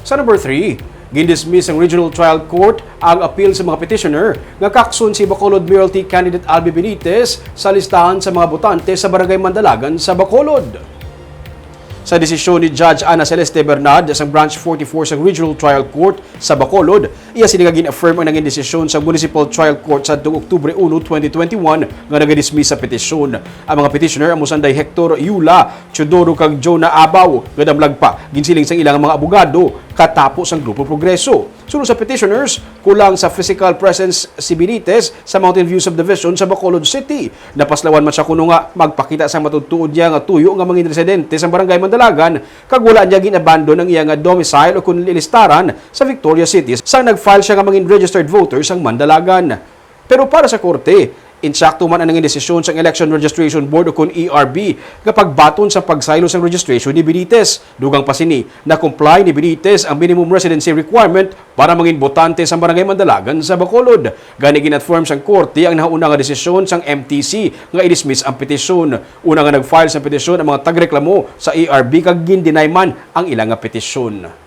Sa number 3, gindismiss ang Regional Trial Court ang appeal sa mga petitioner nga kakson si Bacolod Mayoralty candidate Albi Benitez sa listahan sa mga botante sa Barangay Mandalagan sa Bacolod. Sa desisyon ni Judge Ana Celeste Bernard sa Branch 44 sa Regional Trial Court sa Bacolod, iya sila gin-affirm ang naging desisyon sa Municipal Trial Court sa Oktubre 1, 2021 nga nag-dismiss sa petisyon. Ang mga petitioner ang musanday Hector Yula, Chodoro kag Jonah Abaw, nga damlag pa ginsiling sa ilang mga abogado katapos ang Grupo Progreso. Sunod sa petitioners, kulang sa physical presence si Benitez sa Mountain View Subdivision sa Bacolod City. Napaslawan man siya kuno nga magpakita sa matutuod niya nga tuyo nga mga residente sa Barangay Mandalagan kag wala niya ginabandon ang iyang domicile o kun lilistaran sa Victoria City sang nag-file siya nga mga registered voters ang Mandalagan. Pero para sa korte, insakto man ang nanging desisyon sa Election Registration Board o kun ERB kapag baton sa pagsaylo sa registration ni Benitez. Dugang pa sini na comply ni Benitez ang minimum residency requirement para mangin botante sa Barangay Mandalagan sa Bacolod. Gani ginatform sang korte ang nauna nga desisyon sang MTC nga i-dismiss ang petisyon. Una nga nag-file sa petisyon ang mga tagreklamo sa ERB kag gin-deny man ang ilang nga petisyon.